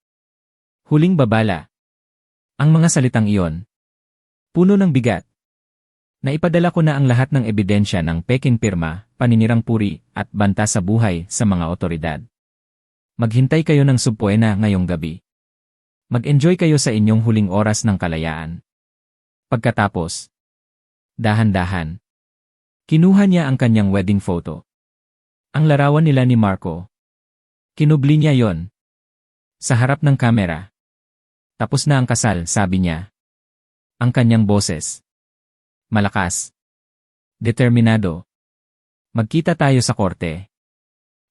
Huling babala. Ang mga salitang iyon. Puno ng bigat. Naipadala ko na ang lahat ng ebidensya ng peking pirma, paninirang puri, at banta sa buhay sa mga otoridad. Maghintay kayo ng subpoena ngayong gabi. Mag-enjoy kayo sa inyong huling oras ng kalayaan. Pagkatapos. Dahan-dahan. Kinuha niya ang kanyang wedding photo. Ang larawan nila ni Marco. Kinubli niya yon. Sa harap ng kamera. Tapos na ang kasal, sabi niya. Ang kanyang boses. Malakas. Determinado. Magkita tayo sa korte.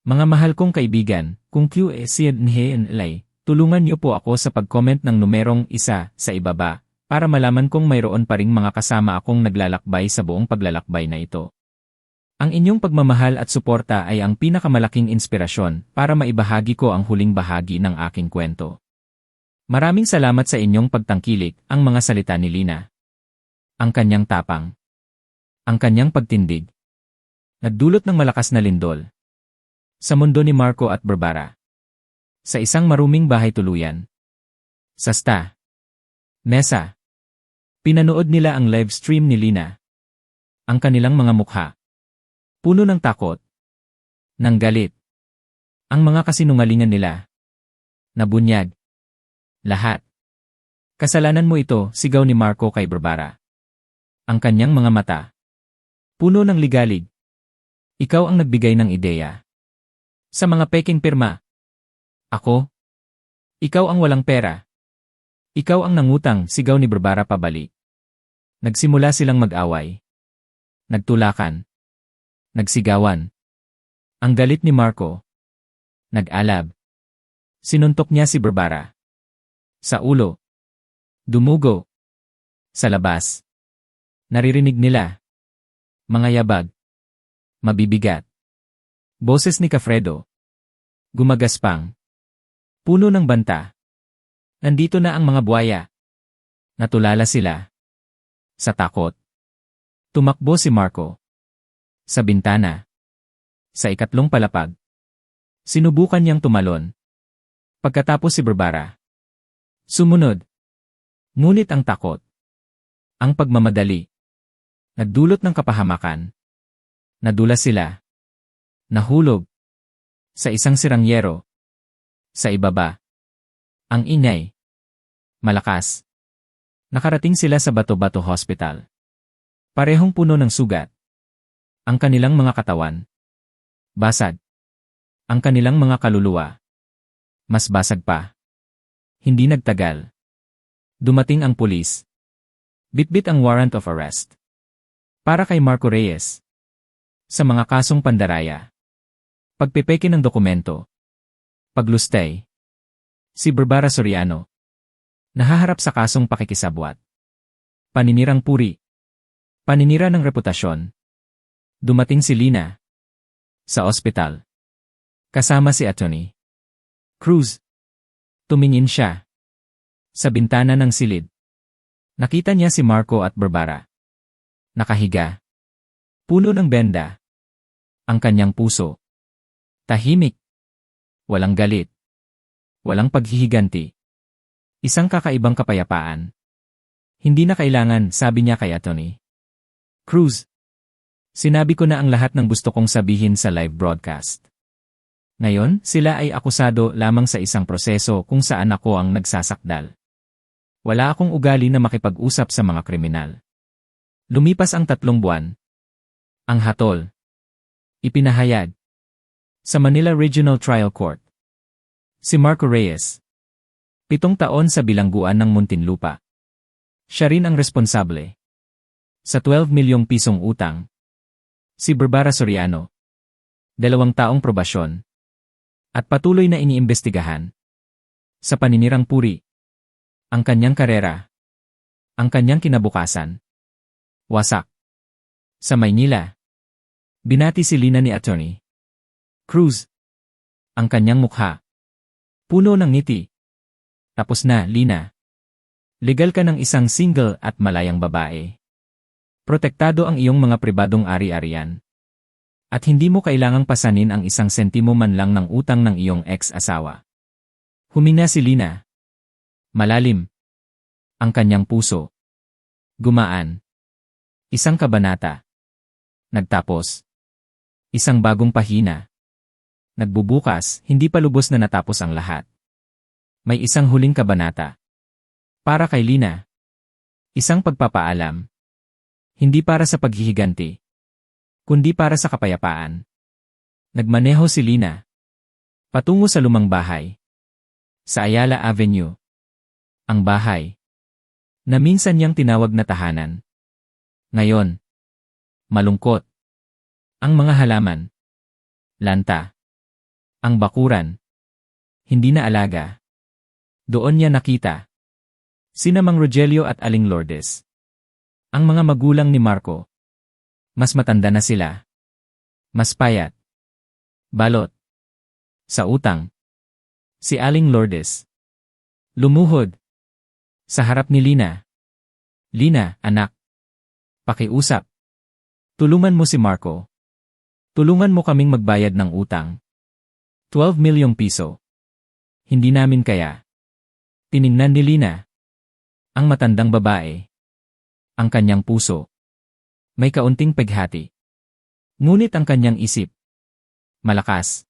Mga mahal kong kaibigan, kung QSNHNLay, tulungan niyo po ako sa pag-comment ng numerong 1 sa ibaba, para malaman kong mayroon pa ring mga kasama akong naglalakbay sa buong paglalakbay na ito. Ang inyong pagmamahal at suporta ay ang pinakamalaking inspirasyon para maibahagi ko ang huling bahagi ng aking kwento. Maraming salamat sa inyong pagtangkilik, ang mga salita ni Lina. Ang kanyang tapang. Ang kanyang pagtindig. Nagdulot ng malakas na lindol. Sa mundo ni Marco at Barbara. Sa isang maruming bahay tuluyan. Sa sta. Mesa. Pinanood nila ang live stream ni Lina. Ang kanilang mga mukha. Puno ng takot. Ng galit. Ang mga kasinungalingan nila. Nabunyag. Lahat. Kasalanan mo ito, sigaw ni Marco kay Barbara. Ang kanyang mga mata. Puno ng ligalig. Ikaw ang nagbigay ng ideya. Sa mga peking pirma. Ako? Ikaw ang walang pera. Ikaw ang nangutang, sigaw ni Barbara pabalik. Nagsimula silang mag-away. Nagtulakan. Nagsigawan. Ang galit ni Marco. Nag-alab. Sinuntok niya si Barbara. Sa ulo. Dumugo. Sa labas. Naririnig nila. Mga yabag. Mabibigat. Boses ni Kafredo. Gumagaspang. Puno ng banta. Nandito na ang mga buwaya. Natulala sila. Sa takot. Tumakbo si Marco. Sa bintana. Sa ikatlong palapag. Sinubukan niyang tumalon. Pagkatapos si Barbara. Sumunod. Ngunit ang takot. Ang pagmamadali. Nagdulot ng kapahamakan. Nadulas sila. Nahulog. Sa isang sirangyero. Sa ibaba. Ang ingay. Malakas. Nakarating sila sa Bato-Bato Hospital. Parehong puno ng sugat. Ang kanilang mga katawan. Basag. Ang kanilang mga kaluluwa. Mas basag pa. Hindi nagtagal. Dumating ang pulis. Bitbit ang warrant of arrest. Para kay Marco Reyes. Sa mga kasong pandaraya. Pagpepeke ng dokumento. Paglustay. Si Barbara Soriano. Nahaharap sa kasong pakikisabwat. Paninirang puri. Paninira ng reputasyon. Dumating si Lina. Sa ospital. Kasama si Atty. Cruz. Tumingin siya. Sa bintana ng silid. Nakita niya si Marco at Barbara. Nakahiga. Puno ng benda. Ang kanyang puso. Tahimik. Walang galit. Walang paghihiganti. Isang kakaibang kapayapaan. Hindi na kailangan, sabi niya kay Atty. Cruz. Sinabi ko na ang lahat ng gusto kong sabihin sa live broadcast. Ngayon, sila ay akusado lamang sa isang proseso kung saan ako ang nagsasakdal. Wala akong ugali na makipag-usap sa mga kriminal. Lumipas ang 3 buwan. Ang hatol. Ipinahayag. Sa Manila Regional Trial Court. Si Marco Reyes. 7 taon sa bilangguan ng Muntinlupa. Siya rin ang responsable. Sa 12 milyong pisong utang. Si Barbara Soriano. 2 taong probasyon. At patuloy na iniimbestigahan. Sa paninirang puri. Ang kanyang karera. Ang kanyang kinabukasan. Wasak. Sa Maynila. Binati si Lina ni Atty. Cruz. Ang kanyang mukha. Puno ng ngiti. Tapos na, Lina. Legal ka ng isang single at malayang babae. Protektado ang iyong mga pribadong ari-arian. At hindi mo kailangang pasanin ang isang sentimo man lang ng utang ng iyong ex-asawa. Huminga si Lina. Malalim. Ang kanyang puso. Gumaan. Isang kabanata. Nagtapos. Isang bagong pahina. Nagbubukas, hindi pa lubos na natapos ang lahat. May isang huling kabanata. Para kay Lina. Isang pagpapaalam. Hindi para sa paghihiganti. Kundi para sa kapayapaan. Nagmaneho si Lina. Patungo sa lumang bahay. Sa Ayala Avenue. Ang bahay. Na minsan niyang tinawag na tahanan. Ngayon. Malungkot. Ang mga halaman. Lanta. Ang bakuran. Hindi na alaga. Doon niya nakita. Sina Mang Rogelio at Aling Lourdes. Ang mga magulang ni Marco. Mas matanda na sila. Mas payat. Balot. Sa utang. Si Aling Lourdes. Lumuhod. Sa harap ni Lina. Lina, anak. Pakiusap. Tulungan mo si Marco. Tulungan mo kaming magbayad ng utang. 12 milyong piso. Hindi namin kaya. Tiningnan ni Lina. Ang matandang babae. Ang kanyang puso. May kaunting peghati. Ngunit ang kanyang isip. Malakas.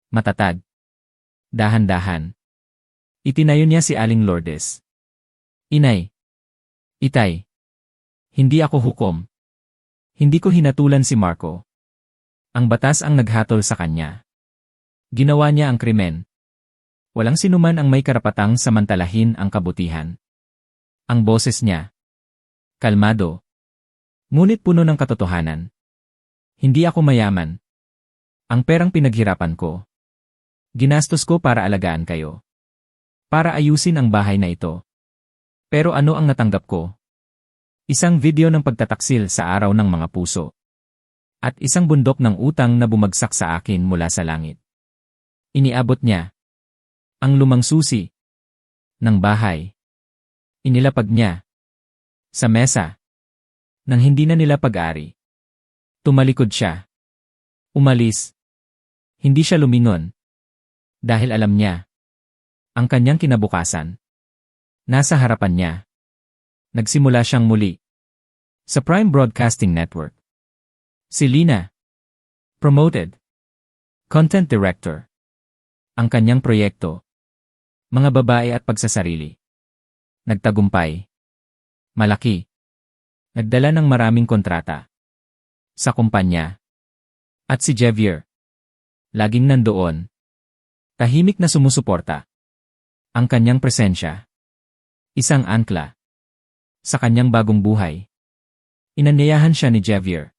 Matatag. Dahan-dahan. Itinayo niya si Aling Lourdes. Inay. Itay. Hindi ako hukom. Hindi ko hinatulan si Marco. Ang batas ang naghatol sa kanya. Ginawa niya ang krimen. Walang sinuman ang may karapatang samantalahin ang kabutihan. Ang boses niya. Kalmado. Ngunit puno ng katotohanan. Hindi ako mayaman. Ang perang pinaghirapan ko. Ginastos ko para alagaan kayo. Para ayusin ang bahay na ito. Pero ano ang natanggap ko? Isang video ng pagtataksil sa araw ng mga puso. At isang bundok ng utang na bumagsak sa akin mula sa langit. Iniabot niya ang lumang susi ng bahay. Inilapag niya sa mesa nang hindi na nila pag-ari. Tumalikod siya. Umalis. Hindi siya lumingon dahil alam niya ang kanyang kinabukasan. Nasa harapan niya. Nagsimula siyang muli sa Prime Broadcasting Network. Si Lina, promoted content director. Ang kanyang proyekto, mga babae at pagsasarili. Nagtagumpay. Malaki. Nagdala ng maraming kontrata sa kumpanya. At si Javier, laging nandoon. Tahimik na sumusuporta. Ang kanyang presensya, isang angkla sa kanyang bagong buhay. Inanyayahan siya ni Javier.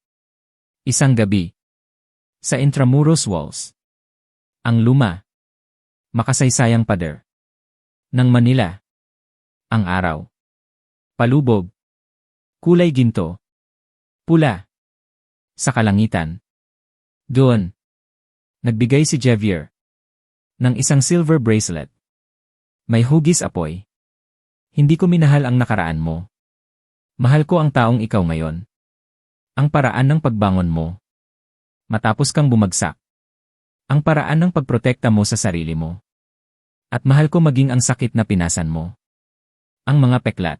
Isang gabi sa Intramuros Walls. Ang luma, makasaysayang pader ng Manila. Ang araw, palubog, kulay ginto, pula, sa kalangitan. Doon, nagbigay si Javier ng isang silver bracelet. May hugis apoy. Hindi ko minahal ang nakaraan mo. Mahal ko ang taong ikaw ngayon. Ang paraan ng pagbangon mo matapos kang bumagsak. Ang paraan ng pagprotekta mo sa sarili mo. At mahal ko maging ang sakit na pinasan mo. Ang mga peklat.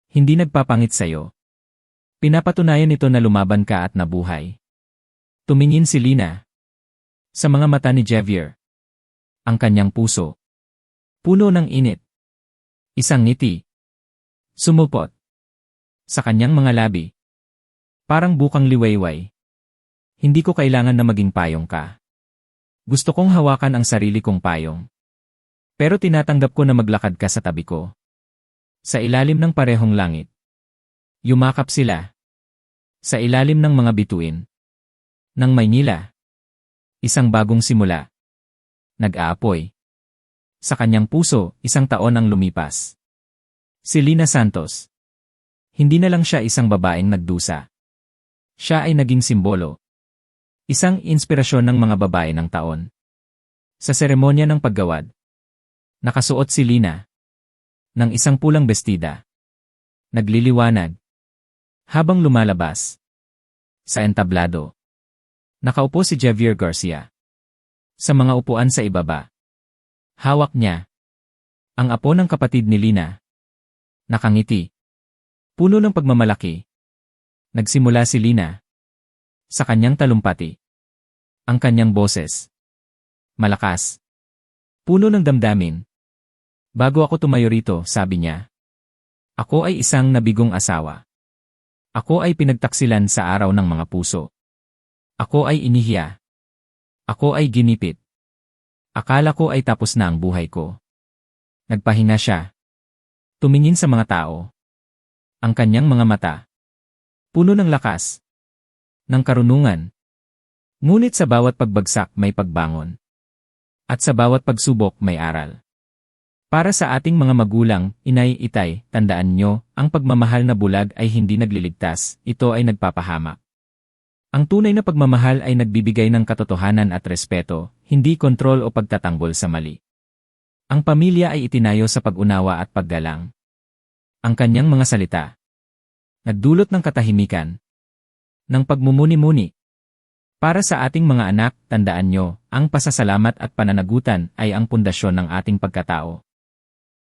Hindi nagpapangit sa'yo. Pinapatunayan nito na lumaban ka at nabuhay. Tumingin si Lina sa mga mata ni Javier. Ang kanyang puso, puno ng init. Isang ngiti. Sumupot sa kanyang mga labi. Parang bukang liwayway. Hindi ko kailangan na maging payong ka. Gusto kong hawakan ang sarili kong payong. Pero tinatanggap ko na maglakad ka sa tabi ko. Sa ilalim ng parehong langit. Yumakap sila. Sa ilalim ng mga bituin ng Maynila. Isang bagong simula. Nag-aapoy. Sa kanyang puso, isang taon ang lumipas. Si Lina Santos. Hindi na lang siya isang babaeng nagdusa. Siya ay naging simbolo. Isang inspirasyon ng mga babae ng taon. Sa seremonya ng paggawad, nakasuot si Lina ng isang pulang bestida. Nagliliwanag. Habang lumalabas sa entablado, nakaupo si Javier Garcia. Sa mga upuan sa ibaba. Hawak niya ang apo ng kapatid ni Lina. Nakangiti. Puno ng pagmamalaki. Nagsimula si Lina sa kanyang talumpati. Ang kanyang boses. Malakas. Puno ng damdamin. Bago ako tumayo rito, sabi niya. Ako ay isang nabigong asawa. Ako ay pinagtaksilan sa araw ng mga puso. Ako ay inihiya. Ako ay ginipit. Akala ko ay tapos na ang buhay ko. Nagpahinga siya. Tumingin sa mga tao. Ang kanyang mga mata. Puno ng lakas. Ng karunungan. Ngunit sa bawat pagbagsak may pagbangon. At sa bawat pagsubok may aral. Para sa ating mga magulang, inay, itay, tandaan nyo, ang pagmamahal na bulag ay hindi nagliligtas, ito ay nagpapahamak. Ang tunay na pagmamahal ay nagbibigay ng katotohanan at respeto, hindi kontrol o pagtatanggol sa mali. Ang pamilya ay itinayo sa pag-unawa at paggalang. Ang kanyang mga salita. Nagdulot ng katahimikan. Ng pagmumuni-muni. Para sa ating mga anak, tandaan nyo, ang pasasalamat at pananagutan ay ang pundasyon ng ating pagkatao.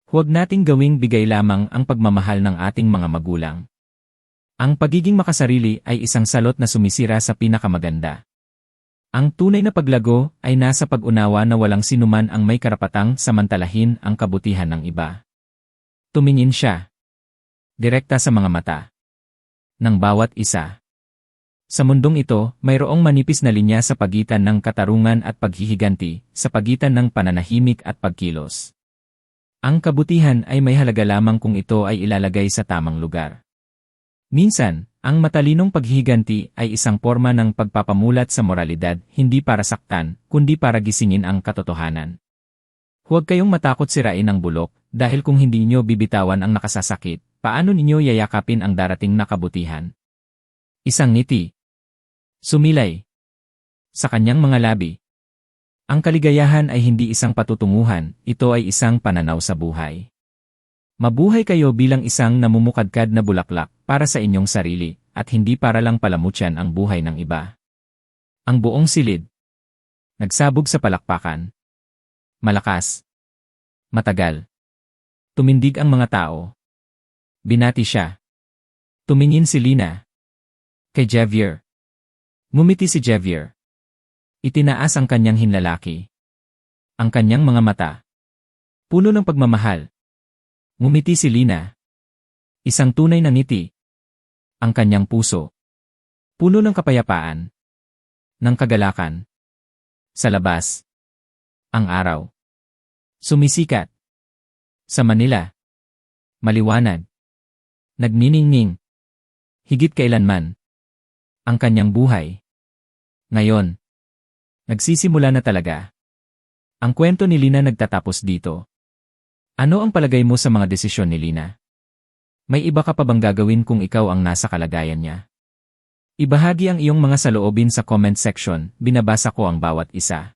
Huwag nating gawing bigay lamang ang pagmamahal ng ating mga magulang. Ang pagiging makasarili ay isang salot na sumisira sa pinakamaganda. Ang tunay na paglago ay nasa pag-unawa na walang sinuman ang may karapatang samantalahin ang kabutihan ng iba. Tumingin siya. Direkta sa mga mata. Ng bawat isa. Sa mundong ito, mayroong manipis na linya sa pagitan ng katarungan at paghihiganti, sa pagitan ng pananahimik at pagkilos. Ang kabutihan ay may halaga lamang kung ito ay ilalagay sa tamang lugar. Minsan, ang matalinong paghihiganti ay isang forma ng pagpapamulat sa moralidad, hindi para saktan, kundi para gisingin ang katotohanan. Huwag kayong matakot sirain ang bulok, dahil kung hindi nyo bibitawan ang nakasasakit, paano ninyo yayakapin ang darating na kabutihan? Isang ngiti. Sumilay. Sa kanyang mga labi. Ang kaligayahan ay hindi isang patutunguhan, ito ay isang pananaw sa buhay. Mabuhay kayo bilang isang namumukadkad na bulaklak para sa inyong sarili, at hindi para lang palamutyan ang buhay ng iba. Ang buong silid. Nagsabog sa palakpakan. Malakas. Matagal. Tumindig ang mga tao. Binati siya. Tumingin si Lina. Kay Javier. Ngumiti si Javier. Itinaas ang kanyang hinlalaki. Ang kanyang mga mata. Puno ng pagmamahal. Ngumiti si Lina. Isang tunay na ngiti. Ang kanyang puso. Puno ng kapayapaan. Ng kagalakan. Sa labas. Ang araw. Sumisikat. Sa Manila. Maliwanag. Nagniningning. Higit kailanman. Ang kanyang buhay. Ngayon. Nagsisimula na talaga. Ang kwento ni Lina nagtatapos dito. Ano ang palagay mo sa mga desisyon ni Lina? May iba ka pa bang gagawin kung ikaw ang nasa kalagayan niya? Ibahagi ang iyong mga saloobin sa comment section, binabasa ko ang bawat isa.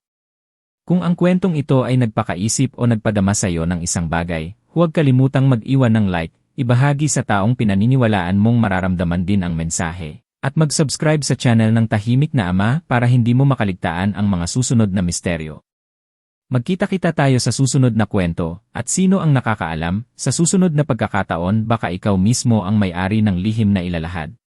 Kung ang kwentong ito ay nagpakaisip o nagpadama sa iyo ng isang bagay, huwag kalimutang mag-iwan ng like, ibahagi sa taong pinaniniwalaan mong mararamdaman din ang mensahe, at mag-subscribe sa channel ng Tahimik na Ama para hindi mo makaligtaan ang mga susunod na misteryo. Magkita-kita tayo sa susunod na kwento, at sino ang nakakaalam, sa susunod na pagkakataon baka ikaw mismo ang may-ari ng lihim na ilalahad.